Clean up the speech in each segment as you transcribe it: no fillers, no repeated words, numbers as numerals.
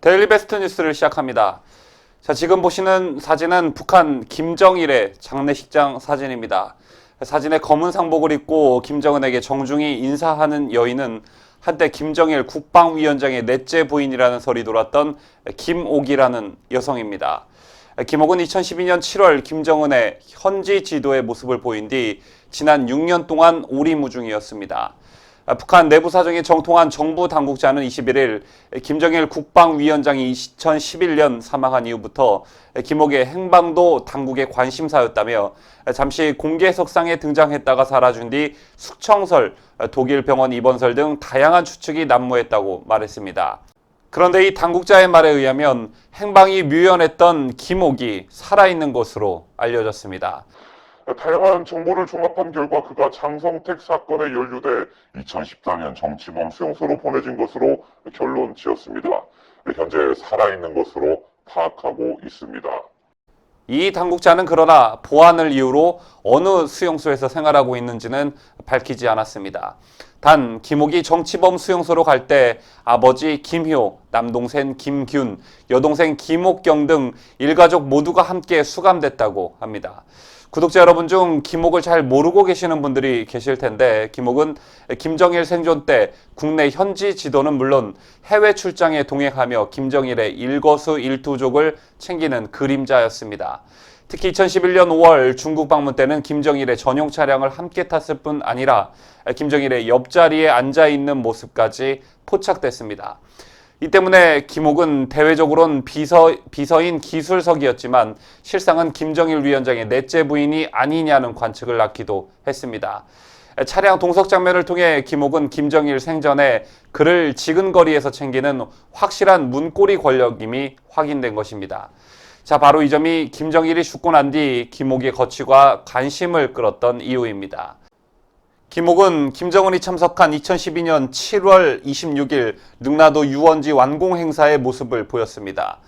데일리 베스트 뉴스를 시작합니다. 자, 지금 보시는 사진은 북한 김정일의 장례식장 사진입니다. 사진에 검은 상복을 입고 김정은에게 정중히 인사하는 여인은 한때 김정일 국방위원장의 넷째 부인이라는 설이 돌았던 김옥이라는 여성입니다. 김옥은 2012년 7월 김정은의 현지 지도의 모습을 보인 뒤 지난 6년 동안 오리무중이었습니다. 북한 내부 사정이 정통한 정부 당국자는 21일 김정일 국방위원장이 2011년 사망한 이후부터 김옥의 행방도 당국의 관심사였다며 잠시 공개석상에 등장했다가 사라진 뒤 숙청설, 독일 병원 입원설 등 다양한 추측이 난무했다고 말했습니다. 그런데 이 당국자의 말에 의하면 행방이 묘연했던 김옥이 살아있는 것으로 알려졌습니다. 다양한 정보를 종합한 결과 그가 장성택 사건에 연루돼 2014년 정치범 수용소로 보내진 것으로 결론 지었습니다. 현재 살아있는 것으로 파악하고 있습니다. 이 당국자는 그러나 보안을 이유로 어느 수용소에서 생활하고 있는지는 밝히지 않았습니다. 단 김옥이 정치범 수용소로 갈 때 아버지 김효, 남동생 김균, 여동생 김옥경 등 일가족 모두가 함께 수감됐다고 합니다. 구독자 여러분 중 김옥을 잘 모르고 계시는 분들이 계실 텐데 김옥은 김정일 생존 때 국내 현지 지도는 물론 해외 출장에 동행하며 김정일의 일거수일투족을 챙기는 그림자였습니다. 특히 2011년 5월 중국 방문 때는 김정일의 전용 차량을 함께 탔을 뿐 아니라 김정일의 옆자리에 앉아 있는 모습까지 포착됐습니다. 이 때문에 김옥은 대외적으로는 비서인 기술석이었지만 실상은 김정일 위원장의 넷째 부인이 아니냐는 관측을 낳기도 했습니다. 차량 동석 장면을 통해 김옥은 김정일 생전에 그를 지근거리에서 챙기는 확실한 문고리 권력임이 확인된 것입니다. 자, 바로 이 점이 김정일이 죽고 난 뒤 김옥의 거취가 관심을 끌었던 이유입니다. 김옥은 김정은이 참석한 2012년 7월 26일 능라도 유원지 완공 행사의 모습을 보였습니다.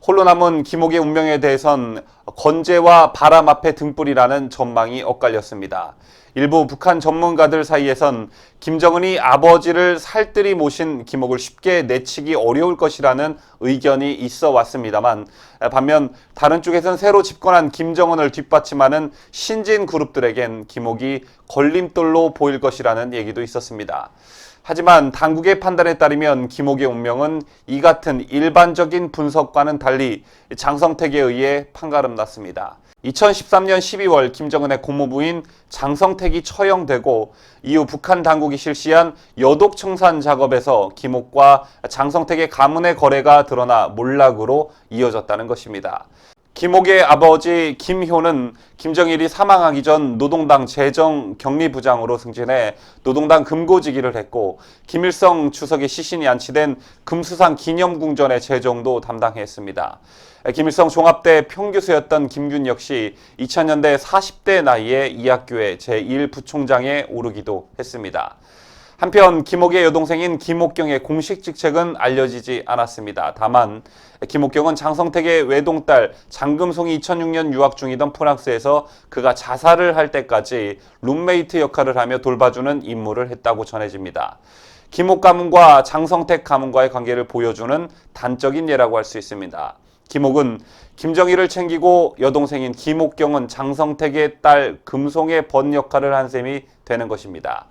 홀로 남은 김옥의 운명에 대해선 건재와 바람 앞에 등불이라는 전망이 엇갈렸습니다. 일부 북한 전문가들 사이에선 김정은이 아버지를 살뜰히 모신 김옥을 쉽게 내치기 어려울 것이라는 의견이 있어 왔습니다만 반면 다른 쪽에선 새로 집권한 김정은을 뒷받침하는 신진 그룹들에겐 김옥이 걸림돌로 보일 것이라는 얘기도 있었습니다. 하지만 당국의 판단에 따르면 김옥의 운명은 이 같은 일반적인 분석과는 달리 장성택에 의해 판가름났습니다. 2013년 12월 김정은의 고모부인 장성택이 처형되고 이후 북한 당국이 실시한 여독 청산 작업에서 김옥과 장성택의 가문의 거래가 드러나 몰락으로 이어졌다는 것입니다. 김옥의 아버지 김효는 김정일이 사망하기 전 노동당 재정경리부장으로 승진해 노동당 금고지기를 했고 김일성 주석의 시신이 안치된 금수산 기념궁전의 재정도 담당했습니다. 김일성 종합대 평교수였던 김균 역시 2000년대 40대 나이에 이 학교의 제1부총장에 오르기도 했습니다. 한편 김옥의 여동생인 김옥경의 공식 직책은 알려지지 않았습니다. 다만 김옥경은 장성택의 외동딸 장금송이 2006년 유학 중이던 프랑스에서 그가 자살을 할 때까지 룸메이트 역할을 하며 돌봐주는 임무를 했다고 전해집니다. 김옥 가문과 장성택 가문과의 관계를 보여주는 단적인 예라고 할 수 있습니다. 김옥은 김정일을 챙기고 여동생인 김옥경은 장성택의 딸 금송의 번 역할을 한 셈이 되는 것입니다.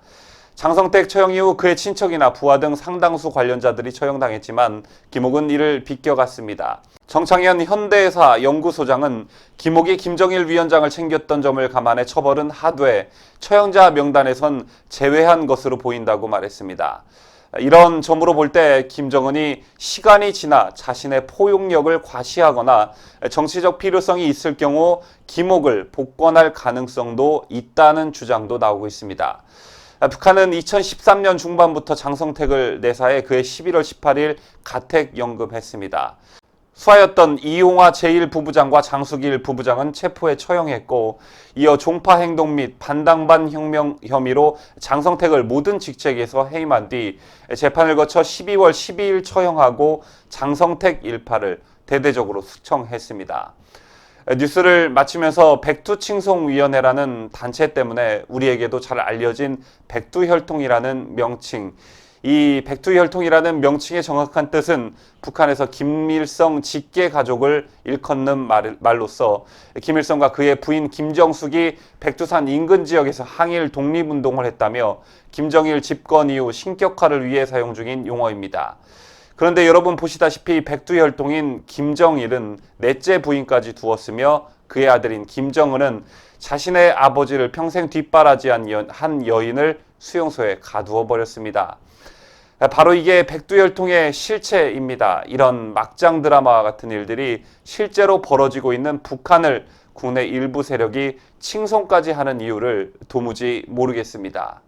장성택 처형 이후 그의 친척이나 부하 등 상당수 관련자들이 처형당했지만 김옥은 이를 비껴갔습니다. 정창현 현대사 연구소장은 김옥이 김정일 위원장을 챙겼던 점을 감안해 처벌은 하되 처형자 명단에선 제외한 것으로 보인다고 말했습니다. 이런 점으로 볼 때 김정은이 시간이 지나 자신의 포용력을 과시하거나 정치적 필요성이 있을 경우 김옥을 복권할 가능성도 있다는 주장도 나오고 있습니다. 북한은 2013년 중반부터 장성택을 내사해 그해 11월 18일 가택 연금했습니다. 수하였던 이용화 제1부부장과 장수길 부부장은 체포해 처형했고 이어 종파행동 및 반당반 혁명 혐의로 장성택을 모든 직책에서 해임한 뒤 재판을 거쳐 12월 12일 처형하고 장성택 일파를 대대적으로 숙청했습니다. 뉴스를 마치면서 백두칭송위원회라는 단체 때문에 우리에게도 잘 알려진 백두혈통이라는 명칭, 이 백두혈통이라는 명칭의 정확한 뜻은 북한에서 김일성 직계 가족을 일컫는 말로써 김일성과 그의 부인 김정숙이 백두산 인근 지역에서 항일 독립운동을 했다며 김정일 집권 이후 신격화를 위해 사용 중인 용어입니다. 그런데 여러분 보시다시피 백두혈통인 김정일은 넷째 부인까지 두었으며 그의 아들인 김정은은 자신의 아버지를 평생 뒷바라지한 한 여인을 수용소에 가두어 버렸습니다. 바로 이게 백두혈통의 실체입니다. 이런 막장 드라마와 같은 일들이 실제로 벌어지고 있는 북한을 국내 일부 세력이 칭송까지 하는 이유를 도무지 모르겠습니다.